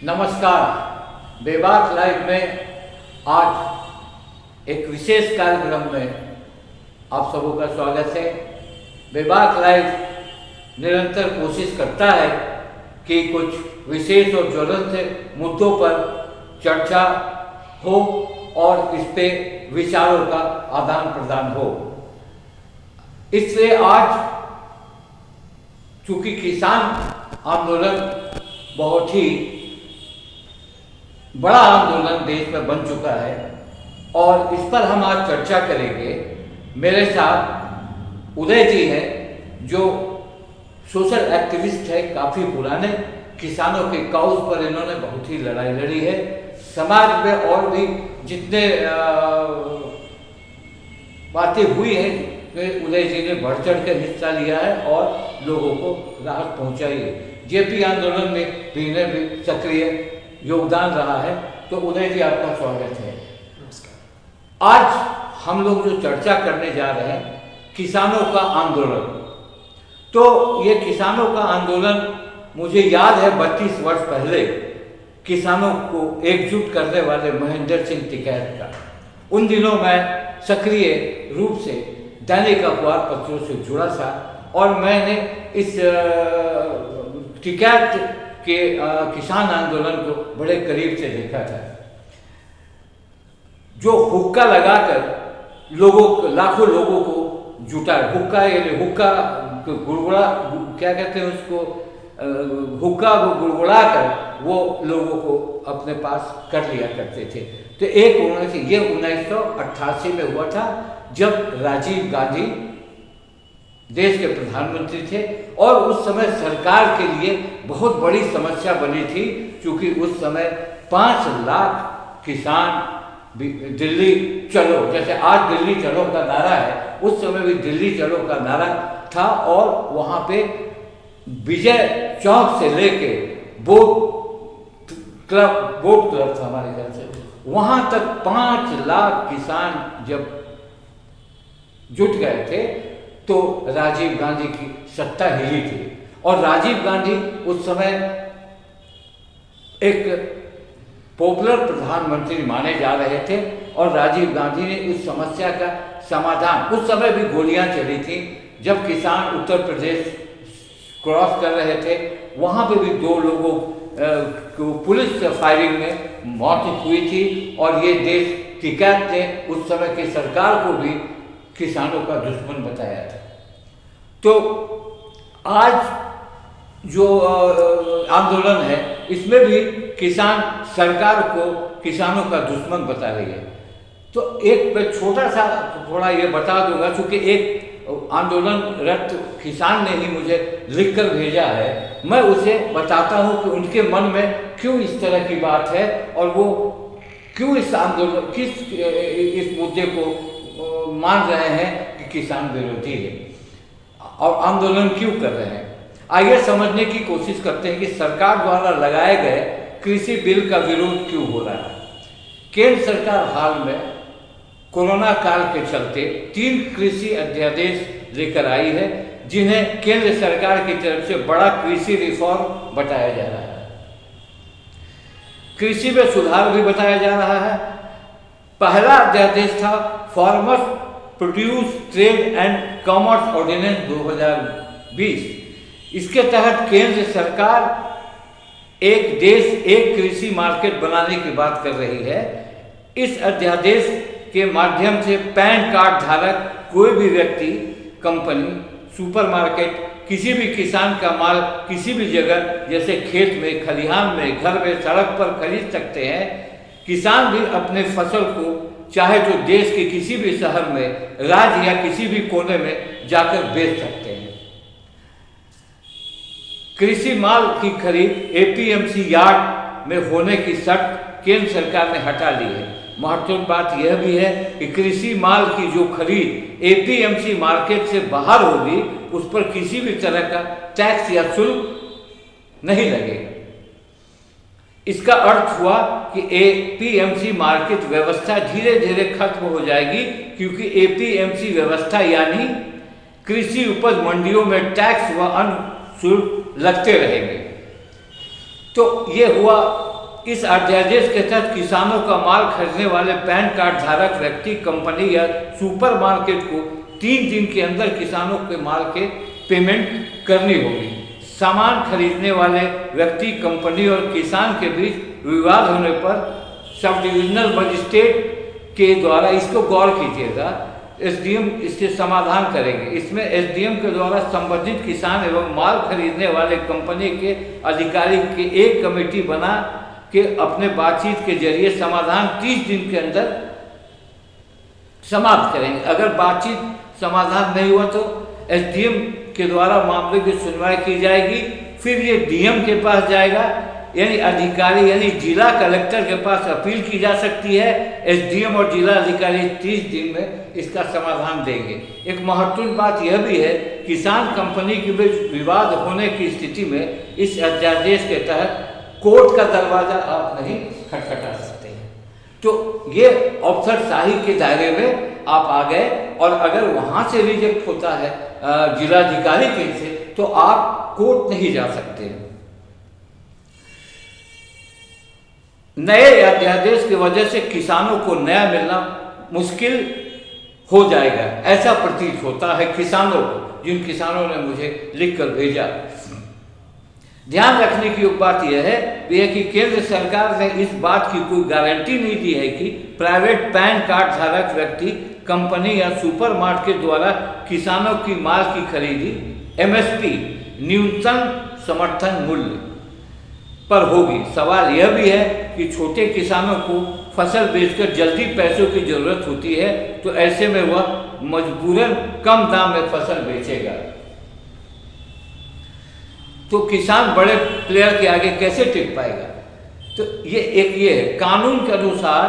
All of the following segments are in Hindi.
नमस्कार। बेबाक लाइव में आज एक विशेष कार्यक्रम में आप सबों का स्वागत है। बेबाक लाइव निरंतर कोशिश करता है कि कुछ विशेष और ज्वलंत मुद्दों पर चर्चा हो और इस पे विचारों का आदान प्रदान हो। इसलिए आज चूंकि किसान आंदोलन बहुत ही बड़ा आंदोलन देश में बन चुका है और इस पर हम आज चर्चा करेंगे। मेरे साथ उदय जी हैं जो सोशल एक्टिविस्ट है, काफ़ी पुराने किसानों के काउज पर इन्होंने बहुत ही लड़ाई लड़ी है। समाज में और भी जितने बातें हुई हैं उदय जी ने बढ़ चढ़ कर हिस्सा लिया है और लोगों को राहत पहुंचाई है। जेपी आंदोलन में भी इन्हें भी सक्रिय योगदान रहा है। तो उदय जी आपका स्वागत है। नमस्कार। आज हम लोग जो चर्चा करने जा रहे हैं किसानों का आंदोलन। तो ये किसानों का आंदोलन मुझे याद है 32 वर्ष पहले किसानों को एकजुट करने वाले महेंद्र सिंह टिकैत का। उन दिनों मैं सक्रिय रूप से दैनिक अखबार पत्रों से जुड़ा था और मैंने इस टिकैत के किसान आंदोलन को बड़े करीब से देखा था। जो हुक्का लगाकर लाखों लोगों को जुटा, हुक्का यानी हुक्का गुड़गुड़ा क्या कहते हैं उसको, हुक्का को गुड़गुड़ा कर वो लोगों को अपने पास कर लिया करते थे। तो ये 1988 में हुआ था जब राजीव गांधी देश के प्रधानमंत्री थे और उस समय सरकार के लिए बहुत बड़ी समस्या बनी थी क्योंकि उस समय 5 लाख किसान दिल्ली चलो, जैसे आज दिल्ली चलो का नारा है, उस समय भी दिल्ली चलो का नारा था और वहाँ पे विजय चौक से लेके बोट क्लब था हमारे घर से, वहाँ तक 5 लाख किसान जब जुट गए थे तो राजीव गांधी की सत्ता हिली थी। और राजीव गांधी उस समय एक पॉपुलर प्रधानमंत्री माने जा रहे थे और राजीव गांधी ने उस समस्या का समाधान, उस समय भी गोलियां चली थी जब किसान उत्तर प्रदेश क्रॉस कर रहे थे, वहां पे भी 2 लोगों को पुलिस फायरिंग में मौत हुई थी और ये देश टिकैत ने उस समय की सरकार को भी किसानों का दुश्मन बताया था। तो आज जो आंदोलन है इसमें भी किसान सरकार को किसानों का दुश्मन बता रही है। तो एक मैं छोटा सा थोड़ा ये बता दूंगा क्योंकि एक आंदोलनरत किसान ने ही मुझे लिखकर भेजा है, मैं उसे बताता हूँ कि उनके मन में क्यों इस तरह की बात है और वो क्यों इस आंदोलन इस मुद्दे को मान रहे हैं कि किसान विरोधी है और आंदोलन क्यों कर रहे हैं। आइए समझने की कोशिश करते हैं कि सरकार द्वारा लगाए गए कृषि बिल का विरोध क्यों हो रहा है। केंद्र सरकार हाल में कोरोना काल के चलते 3 कृषि अध्यादेश लेकर आई है जिन्हें केंद्र सरकार की तरफ से बड़ा कृषि रिफॉर्म बताया जा रहा है। कृषि में सुधार भी बताया जा रहा है। पहला अध्यादेश था farmers produce trade and commerce ordinance 2020। इसके तहत केंद्र सरकार एक देश एक कृषि मार्केट बनाने की बात कर रही है। इस अध्यादेश के माध्यम से पैन कार्ड धारक कोई भी व्यक्ति, कंपनी, सुपरमार्केट किसी भी किसान का माल किसी भी जगह जैसे खेत में, खलिहान में, घर में, सड़क पर खरीद सकते हैं। किसान भी अपने फसल को चाहे तो देश के किसी भी शहर में, राज्य या किसी भी कोने में जाकर बेच सकते हैं। कृषि माल की खरीद एपीएमसी यार्ड में होने की शर्त केंद्र सरकार ने हटा ली है। महत्वपूर्ण बात यह भी है कि कृषि माल की जो खरीद एपीएमसी मार्केट से बाहर होगी उस पर किसी भी तरह का टैक्स या शुल्क नहीं लगेगा। इसका अर्थ हुआ कि एपीएमसी मार्केट व्यवस्था धीरे धीरे खत्म हो जाएगी क्योंकि एपीएमसी व्यवस्था यानी कृषि उपज मंडियों में टैक्स व अन्य शुल्क लगते रहेंगे। तो ये हुआ इस अध्यादेश के तहत किसानों का माल खरीदने वाले पैन कार्ड धारक व्यक्ति, कंपनी या सुपरमार्केट को 3 दिन के अंदर किसानों के माल के पेमेंट करनी होगी। सामान खरीदने वाले व्यक्ति, कंपनी और किसान के बीच विवाद होने पर सब डिविजनल मजिस्ट्रेट के द्वारा, इसको गौर कीजिएगा, एसडीएम इसके समाधान करेंगे। इसमें एसडीएम के द्वारा संबंधित किसान एवं माल खरीदने वाले कंपनी के अधिकारी की एक कमेटी बना के अपने बातचीत के जरिए समाधान 30 दिन के अंदर समाप्त करेंगे। अगर बातचीत समाधान नहीं हुआ तो एसडीएम के द्वारा मामले की सुनवाई की जाएगी। फिर ये डीएम के पास जाएगा, यानी अधिकारी यानी जिला कलेक्टर के पास अपील की जा सकती है। एसडीएम और जिला अधिकारी 30 दिन में इसका समाधान देंगे। एक महत्वपूर्ण बात यह भी है, किसान कंपनी के बीच विवाद होने की स्थिति में इस अध्यादेश के तहत कोर्ट का दरवाजा आप नहीं खटखटा सकते हैं। तो ये अफसरशाही के दायरे में आप आ गए, और अगर वहाँ से रिजेक्ट होता है जिलाधिकारी के से, तो आप कोर्ट नहीं जा सकते। नए अध्यादेश की वजह से किसानों को न्याय मिलना मुश्किल हो जाएगा, ऐसा प्रतीत होता है किसानों को, जिन किसानों ने मुझे लिखकर भेजा। ध्यान रखने की एक बात यह है कि केंद्र सरकार ने इस बात की कोई गारंटी नहीं दी है कि प्राइवेट पैन कार्ड धारक व्यक्ति, कंपनी या सुपरमार्केट द्वारा किसानों की माल की खरीदी एमएसपी न्यूनतम समर्थन मूल्य पर होगी। सवाल यह भी है कि छोटे किसानों को फसल बेचकर जल्दी पैसों की जरूरत होती है, तो ऐसे में वह मजबूरन कम दाम में फसल बेचेगा। तो किसान बड़े प्लेयर के आगे कैसे टिक पाएगा? तो ये है, कानून के अनुसार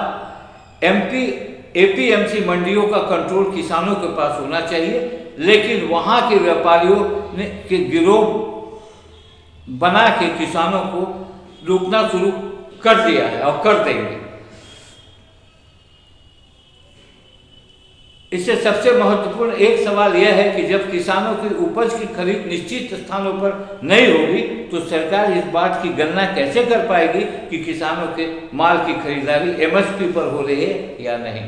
एपीएमसी मंडियों का कंट्रोल किसानों के पास होना चाहिए, लेकिन वहाँ के व्यापारियों ने के गिरोह बना के किसानों को लूटना शुरू कर दिया है और कर देंगे। इससे सबसे महत्वपूर्ण एक सवाल यह है कि जब किसानों की उपज की खरीद निश्चित स्थानों पर नहीं होगी, तो सरकार इस बात की गणना कैसे कर पाएगी कि किसानों के माल की खरीदारी एमएसपी पर हो रही है या नहीं।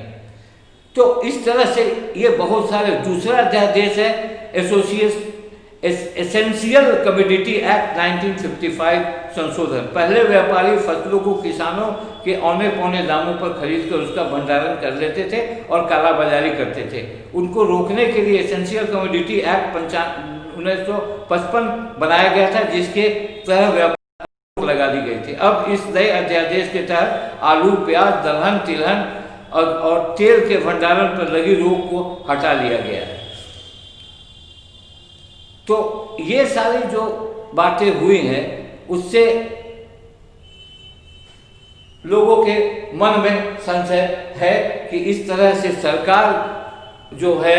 तो इस तरह से ये बहुत सारे, दूसरा अध्यादेश है एसेंशियल कमोडिटी एक्ट 1955 संशोधन। पहले व्यापारी फसलों को किसानों के औने पौने दामों पर खरीद कर उसका भंडारण कर लेते थे और कालाबाजारी करते थे। उनको रोकने के लिए एसेंशियल कमोडिटी एक्ट 1955 बनाया गया था, जिसके तहत व्यापार लगा दी गई थी। अब इस नए अध्यादेश के तहत आलू, प्याज, दलहन, तिलहन और तेल के भंडारण पर लगी रोक को हटा लिया गया है। तो ये सारी जो बातें हुई हैं, उससे लोगों के मन में संशय है कि इस तरह से सरकार जो है,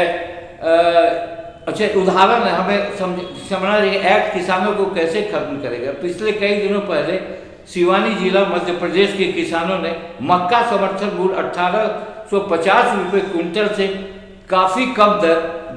अच्छा उदाहरण हमें समझना चाहिए, एक्ट किसानों को कैसे खत्म करेगा। पिछले कई दिनों पहले सिवानी जिला मध्य प्रदेश के किसानों ने मक्का समर्थन मूल्य 1850 रुपये क्विंटल से काफ़ी कम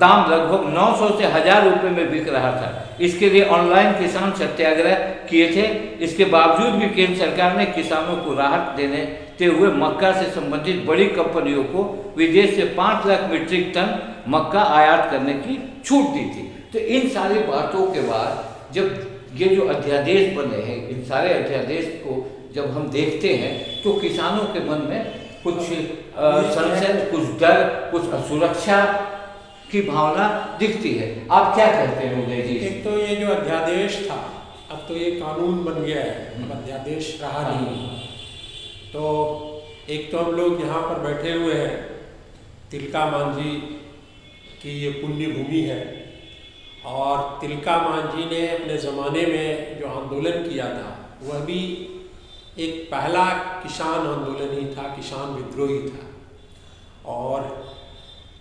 दाम लगभग 900 से 1000 रुपये में बिक रहा था। इसके लिए ऑनलाइन किसान सत्याग्रह किए थे। इसके बावजूद भी केंद्र सरकार ने किसानों को राहत देते हुए मक्का से संबंधित बड़ी कंपनियों को विदेश से 5 लाख मीट्रिक टन मक्का आयात करने की छूट दी थी। तो इन सारी बातों के बाद जब ये जो अध्यादेश बने हैं, इन सारे अध्यादेश को जब हम देखते हैं, तो किसानों के मन में कुछ संशय, कुछ डर, कुछ असुरक्षा की भावना दिखती है। आप क्या कहते हैं उदय जी? एक तो ये जो अध्यादेश था, अब तो ये कानून बन गया है, अब अध्यादेश रहा नहीं। तो एक तो हम लोग यहाँ पर बैठे हुए हैं, तिलका मांझी की ये पुण्य भूमि है, और तिलका मांझी ने अपने ज़माने में जो आंदोलन किया था, वह भी एक पहला किसान आंदोलन ही था, किसान विद्रोह ही था। और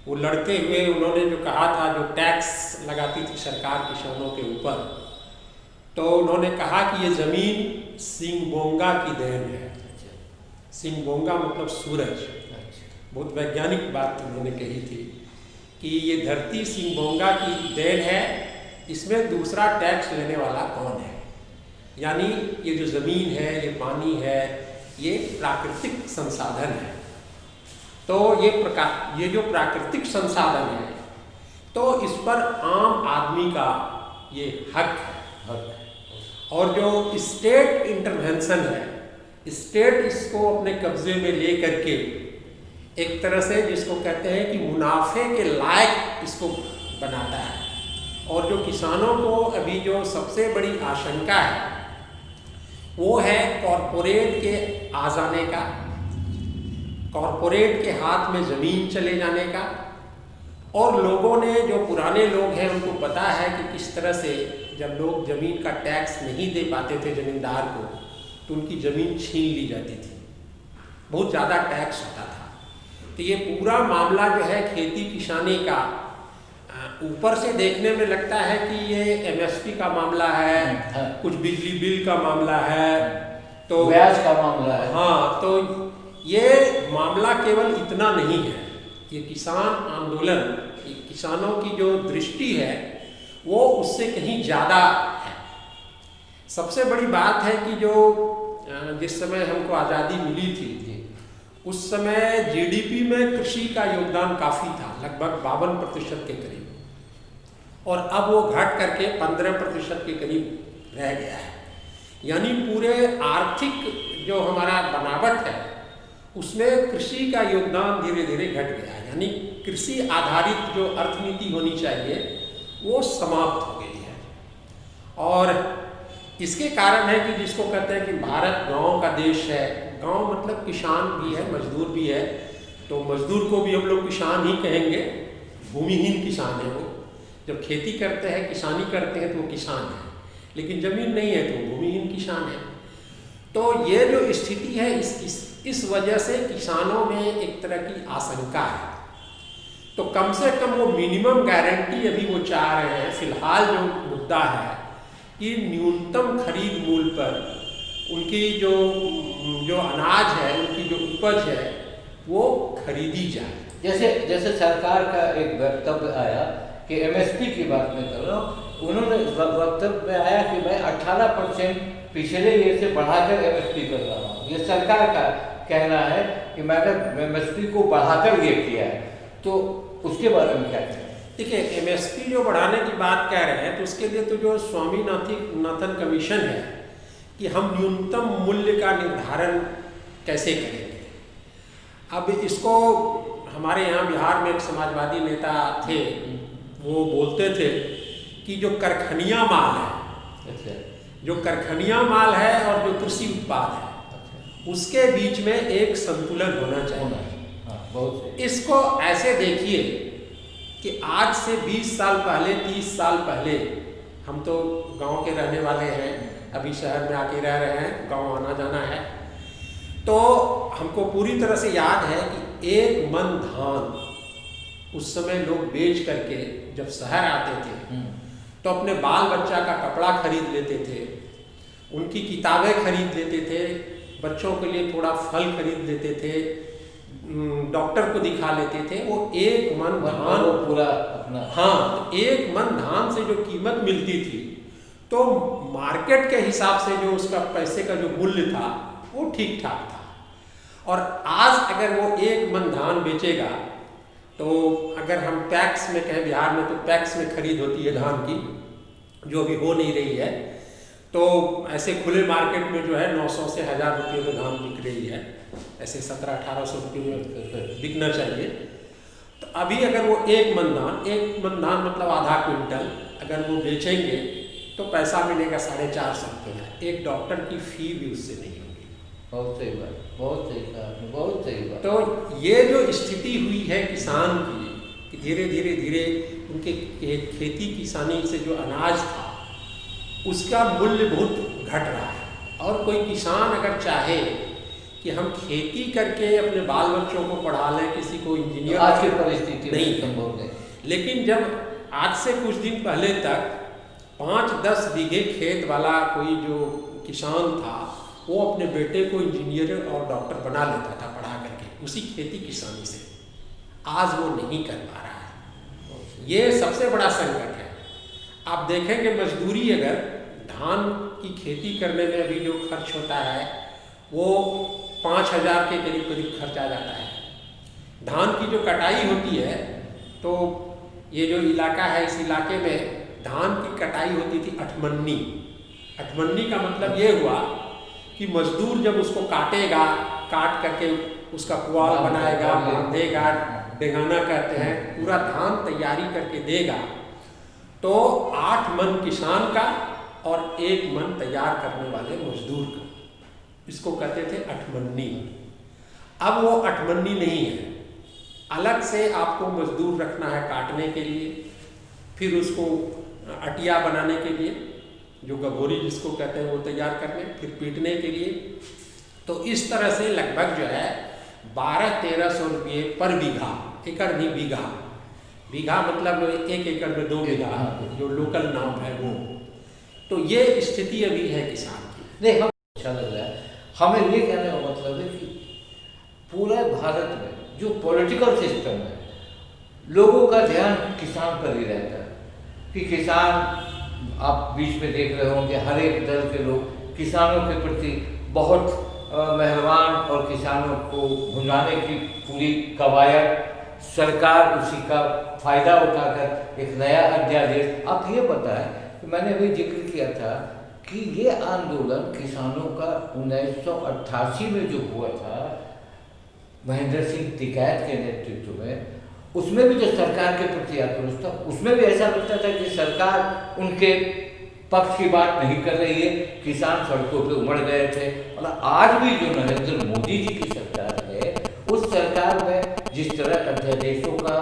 वो लड़ते हुए उन्होंने जो कहा था, जो टैक्स लगाती थी सरकार किसानों के ऊपर, तो उन्होंने कहा कि ये ज़मीन सिंगबोंगा की देन है। सिंगबोंगा मतलब सूरज। बहुत वैज्ञानिक बात उन्होंने कही थी कि ये धरती सिंगबोंगा की देन है, इसमें दूसरा टैक्स लेने वाला कौन है? यानी ये जो ज़मीन है, ये पानी है, ये प्राकृतिक संसाधन है। तो ये जो प्राकृतिक संसाधन है, तो इस पर आम आदमी का ये हक है। और जो स्टेट इंटरवेंशन है, स्टेट इसको अपने कब्जे में ले करके एक तरह से जिसको कहते हैं कि मुनाफे के लायक इसको बनाता है। और जो किसानों को अभी जो सबसे बड़ी आशंका है वो है कॉरपोरेट के आ जाने का, कॉरपोरेट के हाथ में ज़मीन चले जाने का। और लोगों ने, जो पुराने लोग हैं, उनको पता है कि किस तरह से जब लोग ज़मीन का टैक्स नहीं दे पाते थे ज़मींदार को, तो उनकी ज़मीन छीन ली जाती थी, बहुत ज़्यादा टैक्स होता था। तो ये पूरा मामला जो है खेती किसानी का, ऊपर से देखने में लगता है कि ये एमएसपी का मामला है, कुछ बिजली बिल का मामला है, तो ब्याज का मामला है। हाँ, तो ये मामला केवल इतना नहीं है। ये किसान आंदोलन, किसानों की जो दृष्टि है वो उससे कहीं ज़्यादा है। सबसे बड़ी बात है कि जो जिस समय हमको आज़ादी मिली थी, उस समय जीडीपी में कृषि का योगदान काफ़ी था, लगभग 52% के करीब, और अब वो घट करके 15% के करीब रह गया है। यानी पूरे आर्थिक जो हमारा बनावट है उसमें कृषि का योगदान धीरे धीरे घट गया है। यानी कृषि आधारित जो अर्थनीति होनी चाहिए वो समाप्त हो गई है। और इसके कारण है कि जिसको कहते हैं कि भारत गांव का देश है। गांव मतलब किसान भी है, मजदूर भी है, तो मजदूर को भी हम लोग किसान ही कहेंगे। भूमिहीन किसान है वो, जब खेती करते हैं, किसानी करते हैं तो वो किसान है, लेकिन ज़मीन नहीं है तो भूमिहीन किसान है। तो ये जो स्थिति है इस वजह से किसानों में एक तरह की आशंका है। तो कम से कम वो मिनिमम गारंटी अभी वो चाह रहे हैं। फिलहाल जो मुद्दा है कि न्यूनतम खरीद मूल्य पर उनकी जो अनाज है, उनकी जो उपज है वो खरीदी जाए। जैसे सरकार का एक वक्तव्य आया कि एमएसपी की बात मैं कर रहा हूँ, उन्होंने वक्तव्य में आया कि मैं 18% पिछले ईयर से बढ़ाकर एमएसपी कर रहा हूँ। ये सरकार का कहना है कि मैंने एमएसपी को बढ़ाकर ये किया है, तो उसके बारे में क्या कहें? देखिए, एमएसपी जो बढ़ाने की बात कह रहे हैं तो उसके लिए तो जो स्वामीनाथन कमीशन है कि हम न्यूनतम मूल्य का निर्धारण कैसे करेंगे। अब इसको हमारे यहाँ बिहार में एक समाजवादी नेता थे, वो बोलते थे कि जो करखनिया माल है, जो करखनिया माल है और जो कृषि उत्पाद है, उसके बीच में एक संतुलन होना चाहिए। इसको ऐसे देखिए कि आज से 20 साल पहले, 30 साल पहले, हम तो गांव के रहने वाले हैं, अभी शहर में आके रह रहे हैं, गांव आना जाना है, तो हमको पूरी तरह से याद है कि 1 मन धान उस समय लोग बेच करके जब शहर आते थे तो अपने बाल बच्चा का कपड़ा खरीद लेते थे, उनकी किताबें खरीद लेते थे, बच्चों के लिए थोड़ा फल खरीद लेते थे, डॉक्टर को दिखा लेते थे। वो 1 मन धान पूरा अपना, हाँ, 1 मन धान से जो कीमत मिलती थी तो मार्केट के हिसाब से जो उसका पैसे का जो मूल्य था वो ठीक ठाक था। और आज अगर वो 1 मन धान बेचेगा तो अगर हम पैक्स में कहें, बिहार में तो पैक्स में खरीद होती है धान की, जो अभी हो नहीं रही है, तो ऐसे खुले मार्केट में जो है 900 से 1000 रुपये में धान बिक रही है, ऐसे 1700-1800 रुपये में बिकना चाहिए। तो अभी अगर वो 1 मन धान मतलब आधा क्विंटल अगर वो बेचेंगे तो पैसा मिलेगा 450 रुपये में। एक डॉक्टर की फी भी उससे नहीं होगी। बहुत सही बात, बहुत सही कहा आपने, बहुत सही बात। तो ये जो स्थिति हुई है किसान की, कि धीरे धीरे उनके खेती किसानी से जो अनाज था उसका मूल्य बहुत घट रहा है। और कोई किसान अगर चाहे कि हम खेती करके अपने बाल बच्चों को पढ़ा लें, किसी को इंजीनियर, आज की परिस्थिति नहीं संभव नहीं। लेकिन जब आज से कुछ दिन पहले तक 5-10 बीघे खेत वाला कोई जो किसान था वो अपने बेटे को इंजीनियर और डॉक्टर बना लेता था पढ़ा करके उसी खेती किसानी से, आज वो नहीं कर पा रहा है। ये सबसे बड़ा संकट है। आप देखेंगे मजदूरी, अगर धान की खेती करने में अभी जो खर्च होता है वो 5,000 के करीब करीब खर्च आ जाता है। धान की जो कटाई होती है तो ये जो इलाका है, इस इलाके में धान की कटाई होती थी अठमन्नी। अठमन्नी का मतलब ये हुआ कि मजदूर जब उसको काटेगा, काट करके उसका पुआल बनाएगा, बांधेगा, डेगाना कहते हैं, पूरा धान तैयारी करके देगा, तो 8 मन किसान का और 1 मन तैयार करने वाले मजदूर का, इसको कहते थे अठमन्नी। अब वो अठमन्नी नहीं है, अलग से आपको मजदूर रखना है काटने के लिए, फिर उसको अटिया बनाने के लिए, जो गभोरी जिसको कहते हैं वो तैयार करने, फिर पीटने के लिए। तो इस तरह से लगभग जो है 1200-1300 रुपये पर बीघा, एकड़ नहीं बीघा, बीघा मतलब 1 एकड़ में 2 बीघा, जो लोकल नाम है वो। तो ये स्थिति अभी है किसान की। नहीं, हम अच्छा लग रहा है। हमें ये कहने का मतलब है कि पूरे भारत में जो पॉलिटिकल सिस्टम है, लोगों का ध्यान किसान पर ही रहता है कि किसान, आप बीच में देख रहे होंगे हर एक दल के लोग किसानों के प्रति बहुत मेहरबान और किसानों को भुनाने की पूरी कवायद, सरकार उसी का फायदा उठाकर एक नया अध्यादेश। आप ये बताएं कि मैंने अभी जिक्र किया था कि ये आंदोलन किसानों का 1988 में जो हुआ था महेंद्र सिंह टिकैत के नेतृत्व में, उसमें भी जो सरकार के प्रति आक्रोश था, उसमें भी ऐसा लगता था कि सरकार उनके पक्ष की बात नहीं कर रही है, किसान सड़कों पे उमड़ गए थे। और आज भी जो नरेंद्र मोदी जी की सरकार है, उस सरकार में जिस तरह अध्यादेशों का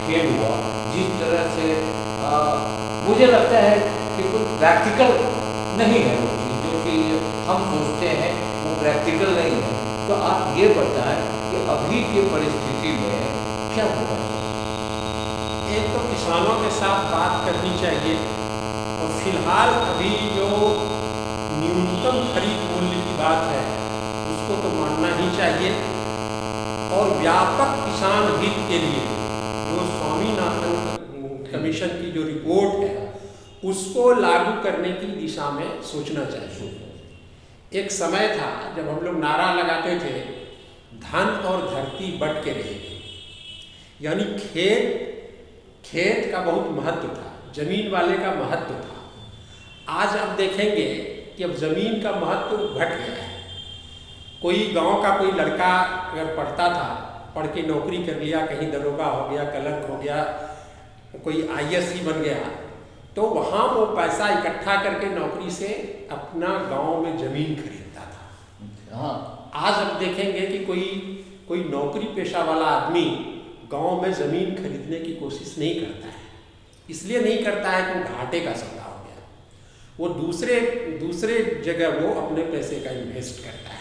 खेल हुआ, जिस तरह से मुझे लगता है कि कुछ प्रैक्टिकल नहीं है वो चीज़, जो कि हम सोचते हैं वो प्रैक्टिकल नहीं है। तो आप ये बताएं कि अभी की परिस्थिति में क्या होगा? एक तो किसानों के साथ बात करनी चाहिए, और फिलहाल अभी जो न्यूनतम खरीद मूल्य की बात है उसको तो मानना ही चाहिए, और व्यापक किसान हित के लिए जो स्वामीनाथन कमीशन की जो रिपोर्ट है उसको लागू करने की दिशा में सोचना चाहिए। एक समय था जब हम लोग नारा लगाते थे, धन और धरती बट के रहेगी, यानी खेत का बहुत महत्व था, जमीन वाले का महत्व था। आज अब देखेंगे कि अब जमीन का महत्व घट गया है। कोई गांव का कोई लड़का अगर पढ़ता था, पढ़ के नौकरी कर लिया, कहीं दरोगा हो गया, कलर्क हो गया, कोई IAS ही बन गया, तो वहाँ वो पैसा इकट्ठा करके नौकरी से अपना गांव में जमीन खरीदता था। हाँ, आज अब देखेंगे कि कोई नौकरी पेशा वाला आदमी गांव में जमीन खरीदने की कोशिश नहीं करता है। इसलिए नहीं करता है कि वो घाटे का सौदा हो गया, वो दूसरे जगह वो अपने पैसे का इन्वेस्ट करता है।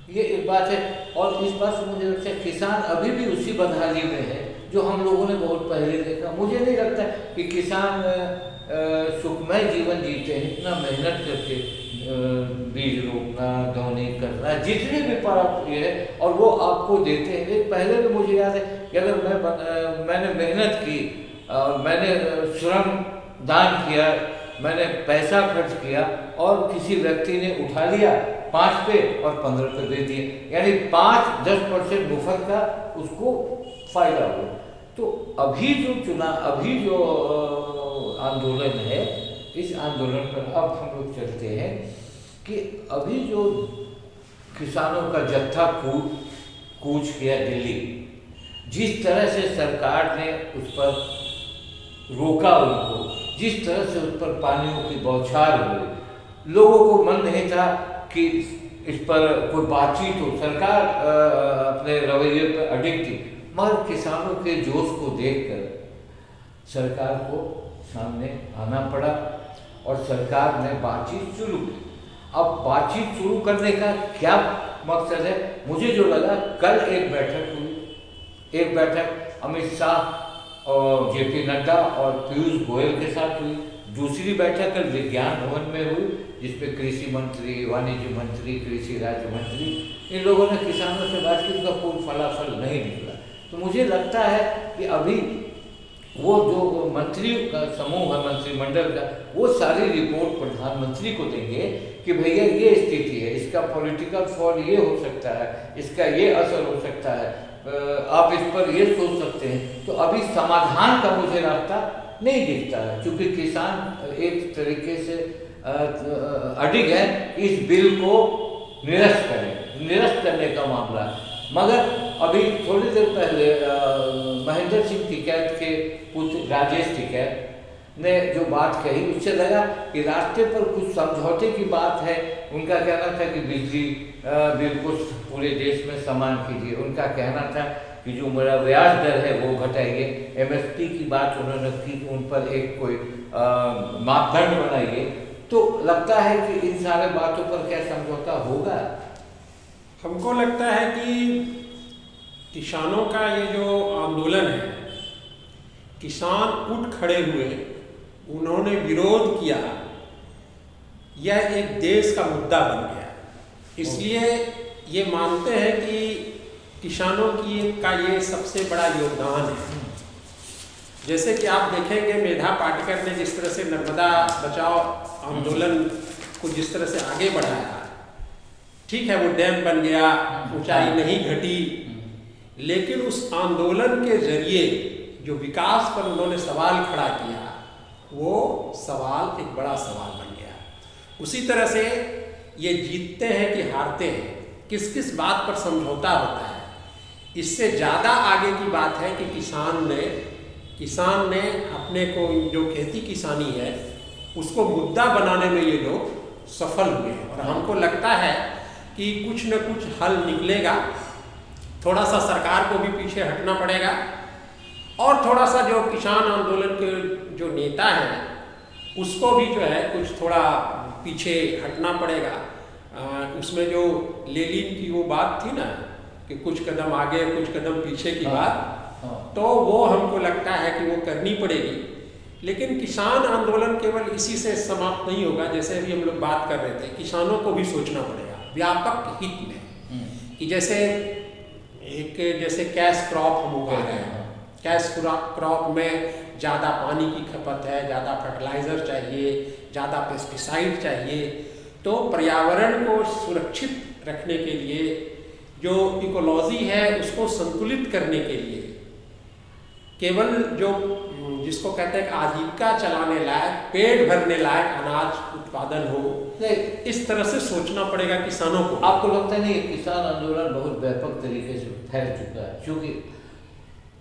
ये एक बात है। और इस बात से मुझे लगता है किसान अभी भी उसी बदहाली में है जो हम लोगों ने बहुत पहले देखा। मुझे नहीं लगता कि किसान सुखमय जीवन जीते हैं, इतना मेहनत करके बीज रोपना, दौनी करना, जितनी भी पाप ये है, और वो आपको देते हैं। लेकिन पहले भी मुझे याद है कि अगर मैंने मेहनत की, मैंने श्रम दान किया, मैंने पैसा खर्च किया और किसी व्यक्ति ने उठा लिया 5 पे और 15 पे दे दिए, यानी 5-10% मुफ्त का उसको फायदा हुआ। तो अभी जो आंदोलन है, इस आंदोलन पर अब हम लोग चलते हैं कि अभी जो किसानों का जत्था कूच किया दिल्ली, जिस तरह से सरकार ने उस पर रोका उनको, जिस तरह से उस पर पानियों की बौछार हुई, लोगों को मन नहीं था कि इस पर कोई बातचीत हो, सरकार अपने रवैये पर अडिग थी। मगर किसानों के जोश को देखकर सरकार को सामने आना पड़ा और सरकार ने बातचीत शुरू की। अब बातचीत शुरू करने का क्या मकसद है? मुझे जो लगा, कल एक बैठक हुई, एक बैठक अमित शाह और JP नड्डा और पीयूष गोयल के साथ हुई। दूसरी बैठक कल विज्ञान भवन में हुई, जिसमें कृषि मंत्री, वाणिज्य मंत्री, कृषि राज्य मंत्री, इन लोगों ने किसानों से बात की, उनका कोई फलाफल नहीं निकला। तो मुझे लगता है कि अभी वो जो मंत्रियों का समूह है, मंत्रिमंडल का, वो सारी रिपोर्ट प्रधानमंत्री को देंगे कि भैया ये स्थिति है, इसका पॉलिटिकल फॉल ये हो सकता है, इसका ये असर हो सकता है, आप इस पर ये सोच सकते हैं। तो अभी समाधान का मुझे रास्ता नहीं दिखता है, क्योंकि किसान एक तरीके से अडिग है कि इस बिल को निरस्त करने का मामला। मगर अभी थोड़ी देर पहले महेंद्र सिंह टिकैत के पुत्र राजेश टिकैत ने जो बात कही, उससे लगा कि रास्ते पर कुछ समझौते की बात है। उनका कहना था कि बिजली बिल को पूरे देश में समान कीजिए। उनका कहना था कि जो मेरा ब्याज दर है वो घटाइए। एमएसपी की बात उन्होंने की, उन पर एक कोई मापदंड बनाइए। तो लगता है कि इन सारे बातों पर क्या समझौता होगा? हमको लगता है कि किसानों का ये जो आंदोलन है, किसान उठ खड़े हुए, उन्होंने विरोध किया, यह एक देश का मुद्दा बन गया। इसलिए ये मानते हैं कि किसानों का ये सबसे बड़ा योगदान है। जैसे कि आप देखेंगे मेधा पाटकर ने जिस तरह से नर्मदा बचाओ आंदोलन को जिस तरह से आगे बढ़ाया, ठीक है वो डैम बन गया, ऊंचाई नहीं घटी, लेकिन उस आंदोलन के जरिए जो विकास पर उन्होंने सवाल खड़ा किया, वो सवाल एक बड़ा सवाल बन गया। उसी तरह से ये जीतते हैं कि हारते हैं, किस किस बात पर समझौता होता है। इससे ज़्यादा आगे की बात है कि किसान ने अपने को जो खेती किसानी है उसको मुद्दा बनाने में ये लोग सफल हुए हैं। और हमको लगता है कि कुछ न कुछ हल निकलेगा। थोड़ा सा सरकार को भी पीछे हटना पड़ेगा और थोड़ा सा जो किसान आंदोलन के जो नेता हैं उसको भी जो है कुछ थोड़ा पीछे हटना पड़ेगा। उसमें जो लेनिन की वो बात थी ना कि कुछ कदम आगे कुछ कदम पीछे की बात, तो वो हमको लगता है कि वो करनी पड़ेगी। लेकिन किसान आंदोलन केवल इसी से समाप्त नहीं होगा। जैसे अभी हम लोग बात कर रहे थे, किसानों को भी सोचना पड़ेगा व्यापक हित में कि जैसे कैश क्रॉप हम उगा रहे हैं, कैश क्रॉप में ज़्यादा पानी की खपत है, ज़्यादा फर्टिलाइज़र चाहिए, ज़्यादा पेस्टिसाइड चाहिए। तो पर्यावरण को सुरक्षित रखने के लिए, जो इकोलॉजी है उसको संतुलित करने के लिए, केवल जो जिसको कहते हैं आजीविका चलाने लायक, पेट भरने लायक अनाज उत्पादन हो, इस तरह से सोचना पड़ेगा किसानों को। आपको लगता नहीं किसान आंदोलन बहुत व्यापक तरीके से फैल चुका है? क्योंकि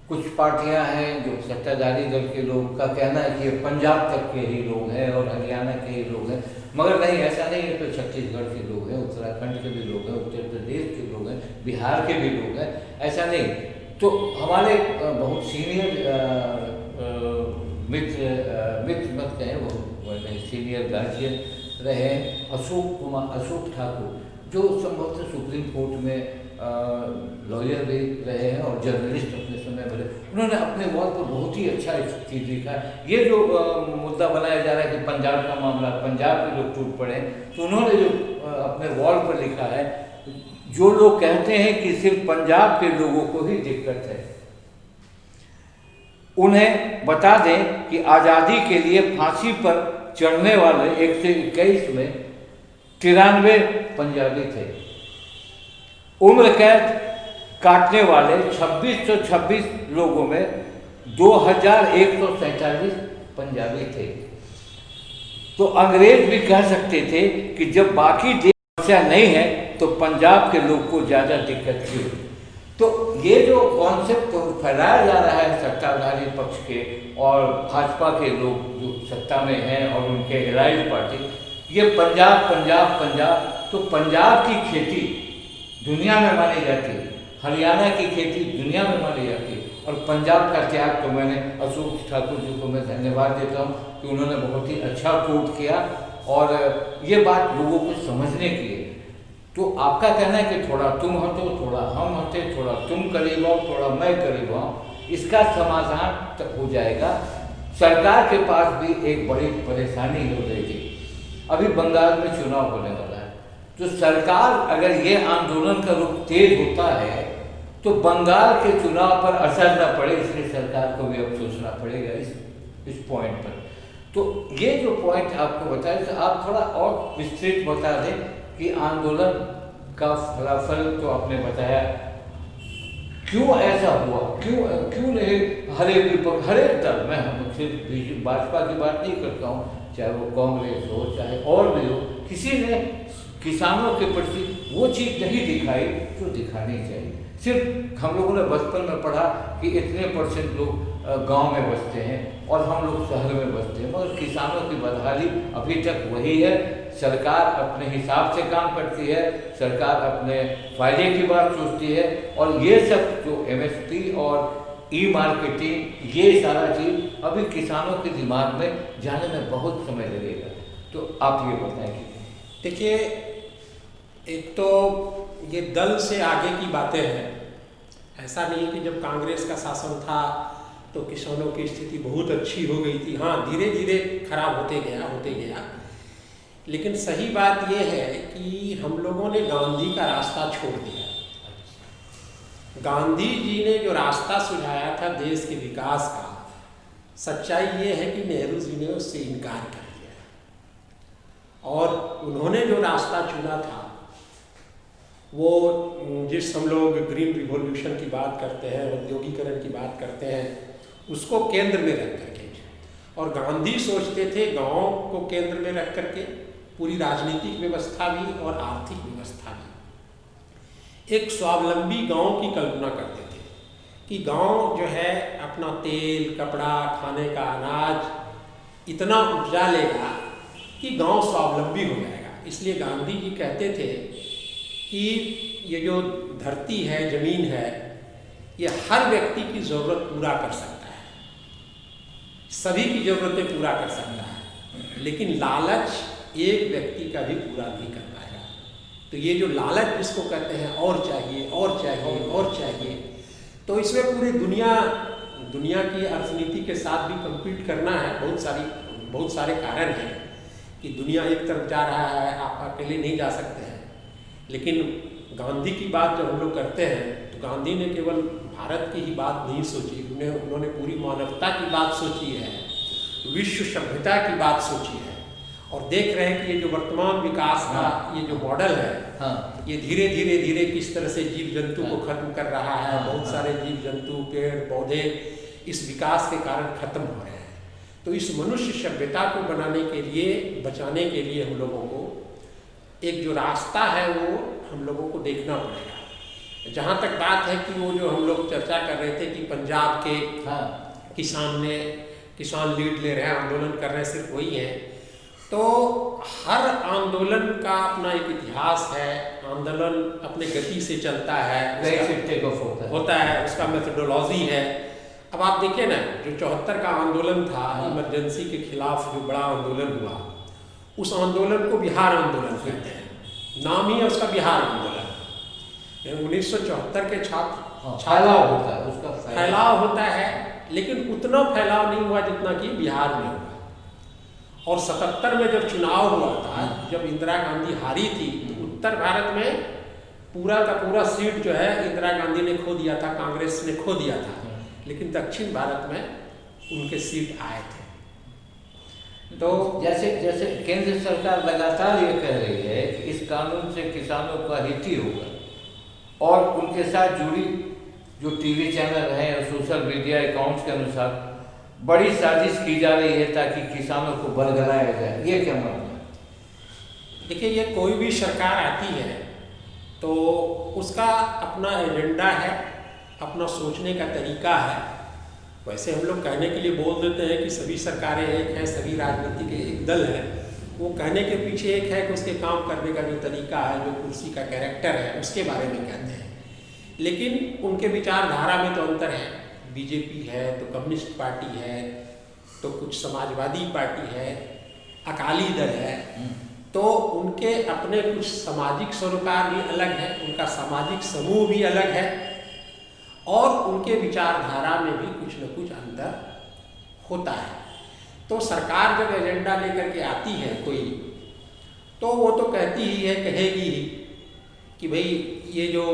कुछ पार्टियां हैं जो सत्ताधारी दल के लोगों का कहना है कि पंजाब तक के ही लोग हैं और हरियाणा के ही लोग हैं, मगर नहीं, ऐसा नहीं है। तो छत्तीसगढ़ के लोग हैं, उत्तराखंड के भी लोग हैं, उत्तर प्रदेश के लोग हैं, बिहार के भी लोग हैं, ऐसा नहीं। तो हमारे बहुत सीनियर मित्र मत कहें, वो सीनियर गार्जियन रहे अशोक ठाकुर, जो संभवतः सुप्रीम कोर्ट में लॉयर भी रहे हैं और जर्नलिस्ट अपने समय भरे। उन्होंने अपने वॉल पर बहुत ही अच्छा चीज़ लिखा है। ये जो मुद्दा बनाया जा रहा है कि पंजाब का मामला, पंजाब के लोग टूट पड़े, तो उन्होंने जो अपने वॉल पर लिखा है, जो लोग कहते हैं कि सिर्फ पंजाब के लोगों को ही दिक्कत है, उन्हें बता दें कि आज़ादी के लिए फांसी पर चढ़ने वाले 121 में 93 पंजाबी थे। उम्र कैद काटने वाले 2626 लोगों में 2147 पंजाबी थे। तो अंग्रेज भी कह सकते थे कि जब बाकी देश समस्या नहीं है तो पंजाब के लोग को ज़्यादा दिक्कत क्यों? तो ये जो कॉन्सेप्ट फैलाया जा रहा है सत्ताधारी पक्ष के और भाजपा के लोग जो सत्ता में हैं और उनके एलाइड पार्टी, ये पंजाब पंजाब पंजाब, तो पंजाब की खेती दुनिया में मानी जाती है, हरियाणा की खेती दुनिया में मानी जाती है, और पंजाब का त्याग, तो मैंने अशोक ठाकुर जी को मैं धन्यवाद देता हूँ कि उन्होंने बहुत ही अच्छा कोट किया और ये बात लोगों को समझने की है। तो आपका कहना है कि थोड़ा तुम हटो, थोड़ा हम हटे, थोड़ा तुम करीब आओ, थोड़ा मैं करीब आऊँ, इसका समाधान तक हो जाएगा। सरकार के पास भी एक बड़ी परेशानी हो रही थी, अभी बंगाल में चुनाव होने वाला है, तो सरकार अगर ये आंदोलन का रुख तेज होता है तो तो बंगाल के चुनाव पर असर न पड़े, इसलिए सरकार को भी अब सोचना पड़ेगा इस पॉइंट पर। तो ये जो पॉइंट आपको बताया, तो आप थोड़ा और विस्तृत बता दें कि आंदोलन का फलाफल तो आपने बताया, क्यों ऐसा हुआ, क्यों नहीं हर एक दल, मैं सिर्फ भाजपा की बात नहीं करता हूँ, चाहे वो कांग्रेस हो चाहे और भी हो, किसी ने किसानों के प्रति वो चीज़ नहीं दिखाई जो दिखानी चाहिए। सिर्फ हम लोगों ने बचपन में पढ़ा कि इतने % लोग गांव में बसते हैं और हम लोग शहर में बसते हैं, मगर किसानों की बदहाली अभी तक वही है। सरकार अपने हिसाब से काम करती है, सरकार अपने फायदे की बात सोचती है, और ये सब जो MSP और ई-मार्केटिंग, ये सारा चीज़ अभी किसानों के दिमाग में जाने में बहुत समय लगेगा। तो आप ये बताएं। देखिए, एक तो ये दल से आगे की बातें हैं। ऐसा नहीं कि जब कांग्रेस का शासन था तो किसानों की स्थिति बहुत अच्छी हो गई थी। हाँ, धीरे धीरे खराब होते गया। लेकिन सही बात यह है कि हम लोगों ने गांधी का रास्ता छोड़ दिया। गांधी जी ने जो रास्ता सुझाया था देश के विकास का, सच्चाई ये है कि नेहरू जी ने उससे इनकार कर दिया। और उन्होंने जो रास्ता चुना था वो, जिस हम लोग ग्रीन रिवॉल्यूशन की बात करते हैं, औद्योगिकरण की बात करते हैं, उसको केंद्र में रख करके, और गांधी सोचते थे गांव को केंद्र में रख करके पूरी राजनीतिक व्यवस्था भी और आर्थिक व्यवस्था भी, एक स्वावलंबी गांव की कल्पना करते थे कि गांव जो है अपना तेल, कपड़ा, खाने का अनाज इतना उपजा लेगा कि गांव स्वावलंबी हो जाएगा। इसलिए गांधी जी कहते थे कि ये जो धरती है, जमीन है, ये हर व्यक्ति की ज़रूरत पूरा कर सकता है, सभी की ज़रूरतें पूरा कर सकता है, लेकिन लालच एक व्यक्ति का भी पूरा नहीं कर पाएगा। तो ये जो लालच जिसको कहते हैं, और चाहिए और चाहिए और चाहिए, तो इसमें पूरी दुनिया की अर्थनीति के साथ भी कम्पीट करना है। बहुत सारे कारण हैं कि दुनिया एक तरफ जा रहा है, आप अकेले नहीं जा सकते हैं। लेकिन गांधी की बात जब हम लोग करते हैं तो गांधी ने केवल भारत की ही बात नहीं सोची, उन्होंने पूरी मानवता की बात सोची है, विश्व सभ्यता की बात सोची है। और देख रहे हैं कि ये जो वर्तमान विकास का ये जो मॉडल है, ये धीरे धीरे किस तरह से जीव जंतु को खत्म कर रहा है। बहुत सारे जीव जंतु, पेड़ पौधे इस विकास के कारण खत्म हो रहे हैं। तो इस मनुष्य सभ्यता को बनाने के लिए, बचाने के लिए हम लोगों को एक जो रास्ता है वो हम लोगों को देखना पड़ेगा। जहाँ तक बात है कि वो जो हम लोग चर्चा कर रहे थे कि पंजाब के किसान लीड ले रहे हैं, आंदोलन कर रहे हैं, सिर्फ वही है। तो हर आंदोलन का अपना एक इतिहास है, आंदोलन अपने गति से चलता है, होता है, उसका मेथोडोलॉजी है। अब आप देखिए ना, जो 74 का आंदोलन था, इमरजेंसी के खिलाफ जो बड़ा आंदोलन हुआ, उस आंदोलन को बिहार आंदोलन कहते हैं, नाम ही है उसका बिहार आंदोलन। 1974 के फैलाव होता है, लेकिन उतना फैलाव नहीं हुआ जितना कि बिहार में हुआ। और 77 में जब चुनाव हुआ था, जब इंदिरा गांधी हारी थी, तो उत्तर भारत में पूरा का पूरा सीट जो है इंदिरा गांधी ने खो दिया था, कांग्रेस ने खो दिया था, लेकिन दक्षिण भारत में उनके सीट आए थे। तो जैसे केंद्र सरकार लगातार ये कह रही है कि इस कानून से किसानों का हित ही होगा, और उनके साथ जुड़ी जो टीवी चैनल हैं और सोशल मीडिया अकाउंट्स के अनुसार बड़ी साजिश की जा रही है ताकि किसानों को बरगलाया जाए, ये क्या मानना है? देखिए, ये कोई भी सरकार आती है तो उसका अपना एजेंडा है, अपना सोचने का तरीका है। वैसे हम लोग कहने के लिए बोल देते हैं कि सभी सरकारें एक हैं, सभी राजनीतिक एक दल है। वो कहने के पीछे एक है कि उसके काम करने का जो तरीका है, जो कुर्सी का कैरेक्टर है, उसके बारे में कहते हैं। लेकिन उनके विचारधारा में तो अंतर है। बीजेपी है तो कम्युनिस्ट पार्टी है, तो कुछ समाजवादी पार्टी है, अकाली दल है, तो उनके अपने कुछ सामाजिक सरोकार भी अलग है, उनका सामाजिक समूह भी अलग है, और उनके विचारधारा में भी कुछ न कुछ अंतर होता है। तो सरकार जब एजेंडा लेकर के आती है कोई, तो वो तो कहती ही है, कहेगी ही कि भाई ये जो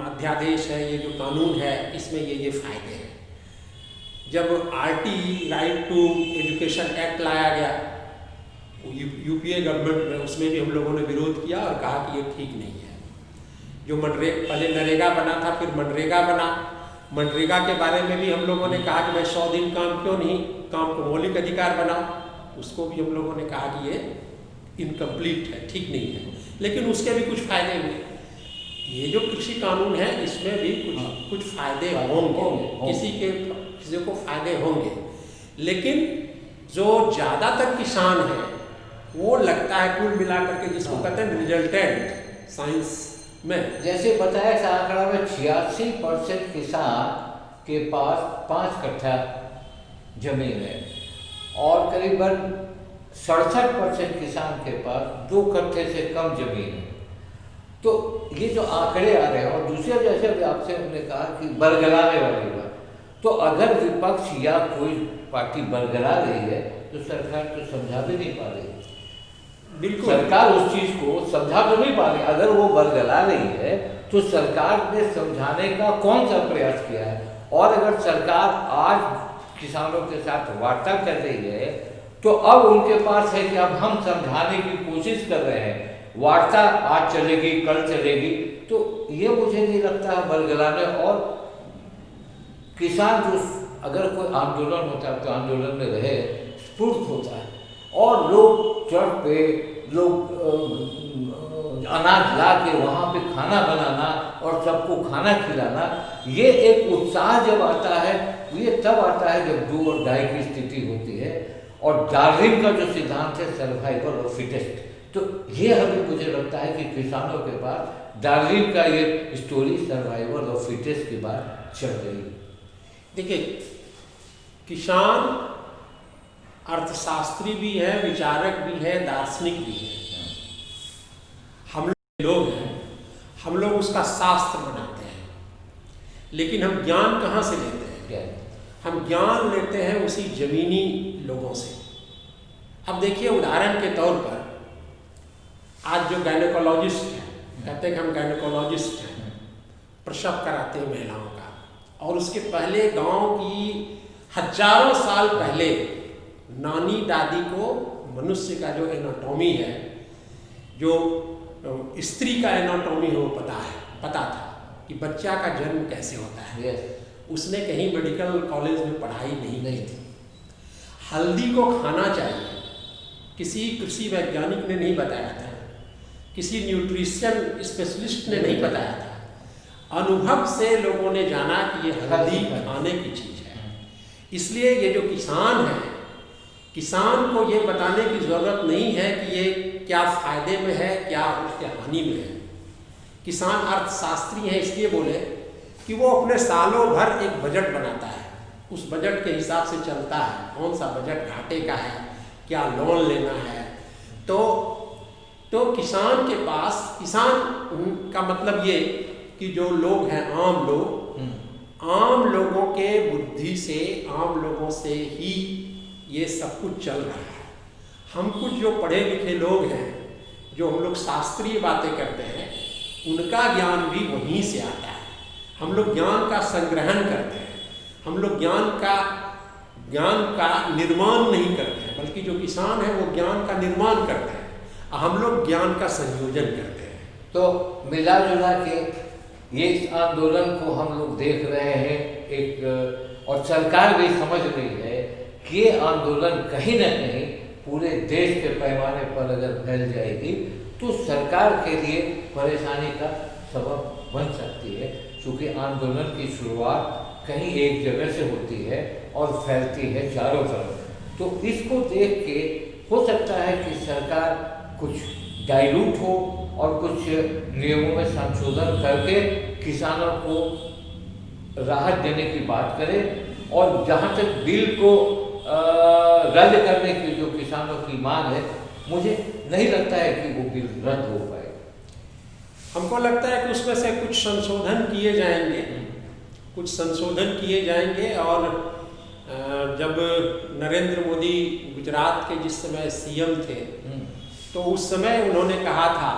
अध्यादेश है, ये जो कानून है, इसमें ये फ़ायदे हैं। जब RT right to education act लाया गया यूपीए गवर्नमेंट में, उसमें भी हम लोगों ने विरोध किया और कहा कि ये ठीक नहीं है। जो पहले नरेगा बना था, फिर मनरेगा बना। मनरेगा के बारे में भी हम लोगों ने कहा कि भाई 100 दिन काम क्यों नहीं, काम को मौलिक अधिकार बनाओ। उसको भी हम लोगों ने कहा कि ये इनकम्प्लीट है, ठीक नहीं है, लेकिन उसके भी कुछ फ़ायदे हुए। ये जो कृषि कानून है, इसमें भी कुछ फ़ायदे होंगे, किसी को फ़ायदे होंगे, लेकिन जो ज़्यादातर किसान हैं वो लगता है कुल मिलाकर के, जिसको कहते हैं रिजल्टेंट साइंस में, जैसे बताया था आंकड़ा में 86% किसान के पास 5 कट्ठा जमीन है और करीबन 67% किसान के पास 2 कट्ठे से कम जमीन है। तो ये जो आंकड़े आ रहे हैं, और दूसरा जैसे अभी आपसे हमने कहा कि बरगलाने वाली बात, तो अगर विपक्ष या कोई पार्टी बरगला रही है तो सरकार तो समझा भी नहीं पा रही। बिल्कुल, सरकार उस चीज को समझा तो नहीं पा रही। अगर वो बरगला रही है तो सरकार ने समझाने का कौन सा प्रयास किया है? और अगर सरकार आज किसानों के साथ वार्ता कर रही है तो अब उनके पास है कि अब हम समझाने की कोशिश कर रहे हैं, वार्ता आज चलेगी कल चलेगी, तो ये मुझे नहीं लगता है बरगलाने। और किसान जो अगर कोई आंदोलन होता है तो आंदोलन में रहे, स्फूर्त होता है और लोग चढ़ पे लोग अनाज ला के वहाँ पे खाना बनाना और सबको खाना खिलाना, ये एक उत्साह जब आता है, ये तब आता है जब do और die की स्थिति होती है। और डार्विन का जो सिद्धांत है सर्वाइवल ऑफ फिटेस्ट, तो ये हमें मुझे लगता है कि किसानों के पास डार्विन का ये स्टोरी सर्वाइवल ऑफ फिटेस्ट की बात चल रही है। देखिए, किसान अर्थशास्त्री भी है, विचारक भी है, दार्शनिक भी है। हम लोग हैं, हम लोग उसका शास्त्र बनाते हैं, लेकिन हम ज्ञान कहाँ से लेते हैं? हम ज्ञान लेते हैं उसी जमीनी लोगों से। अब देखिए, उदाहरण के तौर पर आज जो गायनेकोलॉजिस्ट हैं, कहते हैं कि हम गायनेकोलॉजिस्ट हैं, प्रसव कराते हैं महिलाओं का, और उसके पहले गांव की हजारों साल पहले नानी दादी को मनुष्य का जो एनाटॉमी है, जो स्त्री का एनाटॉमी है, वो पता था कि बच्चा का जन्म कैसे होता है। उसने कहीं मेडिकल कॉलेज में पढ़ाई नहीं थी। हल्दी को खाना चाहिए, किसी कृषि वैज्ञानिक ने नहीं बताया था, किसी न्यूट्रिशन स्पेशलिस्ट ने नहीं बताया था। अनुभव से लोगों ने जाना कि ये हल्दी खाने की चीज़ है। इसलिए ये जो किसान है, किसान को ये बताने की ज़रूरत नहीं है कि ये क्या फ़ायदे में है, क्या उसके हानि में है। किसान अर्थशास्त्री है, इसलिए बोले कि वो अपने सालों भर एक बजट बनाता है, उस बजट के हिसाब से चलता है, कौन सा बजट घाटे का है, क्या लोन लेना है। तो किसान के पास, किसान का मतलब ये कि जो लोग हैं, आम लोग, आम लोगों के बुद्धि से, आम लोगों से ही ये सब कुछ चल रहा है। हम कुछ जो पढ़े लिखे लोग हैं, जो हम लोग शास्त्रीय बातें करते हैं, उनका ज्ञान भी वहीं से आता है। हम लोग ज्ञान का संग्रहण करते हैं, हम लोग ज्ञान का निर्माण नहीं करते हैं, बल्कि जो किसान है वो ज्ञान का निर्माण करते हैं, हम लोग ज्ञान का संयोजन करते हैं। तो मिला जुला के ये इस आंदोलन को हम लोग देख रहे हैं एक, और सरकार भी समझ रही है कि ये आंदोलन कहीं ना कहीं पूरे देश के पैमाने पर अगर फैल जाएगी तो सरकार के लिए परेशानी का सबब बन सकती है, क्योंकि आंदोलन की शुरुआत कहीं एक जगह से होती है और फैलती है चारों तरफ। तो इसको देख के हो सकता है कि सरकार कुछ डाइल्यूट हो और कुछ नियमों में संशोधन करके किसानों को राहत देने की बात करे, और जहाँ तक बिल को रद्द करने की जो किसानों की मांग है, मुझे नहीं लगता है कि वो बिल रद्द हो पाए। हमको लगता है कि उसमें से कुछ संशोधन किए जाएंगे, कुछ संशोधन किए जाएंगे। और जब नरेंद्र मोदी गुजरात के जिस समय सीएम थे, तो उस समय उन्होंने कहा था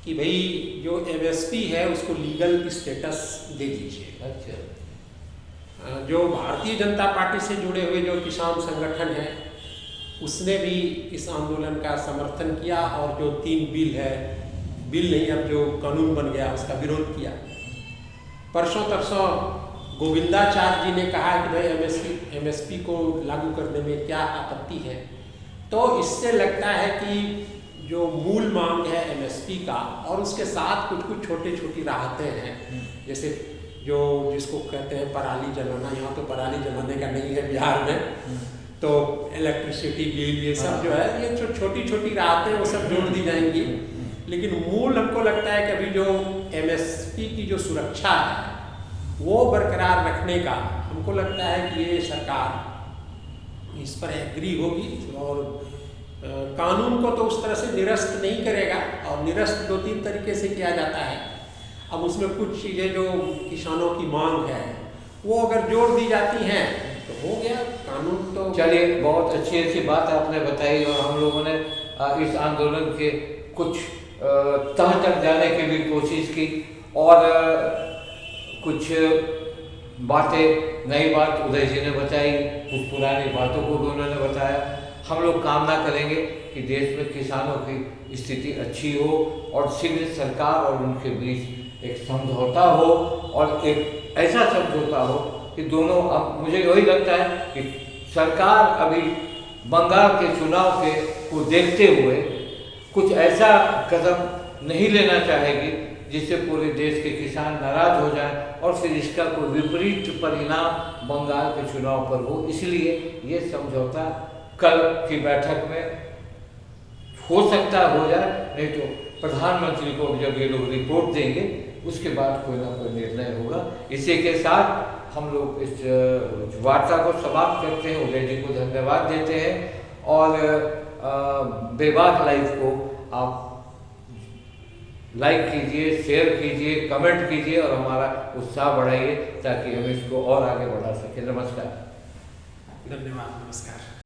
कि भाई जो एमएसपी है उसको लीगल स्टेटस दे दीजिए। अच्छा। जो भारतीय जनता पार्टी से जुड़े हुए जो किसान संगठन है उसने भी इस आंदोलन का समर्थन किया और जो 3 बिल है, बिल नहीं अब जो कानून बन गया उसका विरोध किया। परसों तरसों गोविंदाचार्य जी ने कहा कि भाई एमएसपी को लागू करने में क्या आपत्ति है। तो इससे लगता है कि जो मूल मांग है एमएसपी का और उसके साथ कुछ कुछ छोटी छोटी राहतें हैं, जैसे जो जिसको कहते हैं पराली जलाना, यहाँ तो पराली जलाने का नहीं है बिहार में, तो इलेक्ट्रिसिटी बिल ये सब जो है ये जो छोटी छोटी राहतें वो सब जोड़ दी जाएंगी। लेकिन मूल हमको लगता है कि अभी जो एमएसपी की जो सुरक्षा है वो बरकरार रखने का हमको लगता है कि ये सरकार इस पर एग्री होगी और कानून को तो उस तरह से निरस्त नहीं करेगा। और निरस्त 2-3 तरीके से किया जाता है। अब उसमें कुछ चीज़ें जो किसानों की मांग है वो अगर जोड़ दी जाती हैं तो हो गया कानून। तो चलिए, बहुत अच्छी अच्छी बात आपने बताई और हम लोगों ने इस आंदोलन के कुछ तह तक जाने की भी कोशिश की और कुछ बातें, नई बात उदय जी ने बताई, कुछ पुरानी बातों को भी उन्होंने बताया। हम लोग कामना करेंगे कि देश में किसानों की स्थिति अच्छी हो और शीघ्र सरकार और उनके बीच एक समझौता हो और एक ऐसा समझौता हो कि दोनों, अब मुझे वही लगता है कि सरकार अभी बंगाल के चुनाव के को देखते हुए कुछ ऐसा कदम नहीं लेना चाहेगी जिससे पूरे देश के किसान नाराज हो जाएं और फिर इसका कोई विपरीत परिणाम बंगाल के चुनाव पर हो। इसलिए ये समझौता कल की बैठक में हो सकता हो जाए, नहीं तो प्रधानमंत्री को जब ये लोग रिपोर्ट देंगे उसके बाद कोई ना कोई निर्णय होगा। इसी के साथ हम लोग इस वार्ता को समाप्त करते हैं। उदय जी को धन्यवाद देते हैं और बेबाक लाइव को आप लाइक कीजिए, शेयर कीजिए, कमेंट कीजिए और हमारा उत्साह बढ़ाइए ताकि हम इसको और आगे बढ़ा सकें। नमस्कार। धन्यवाद, नमस्कार।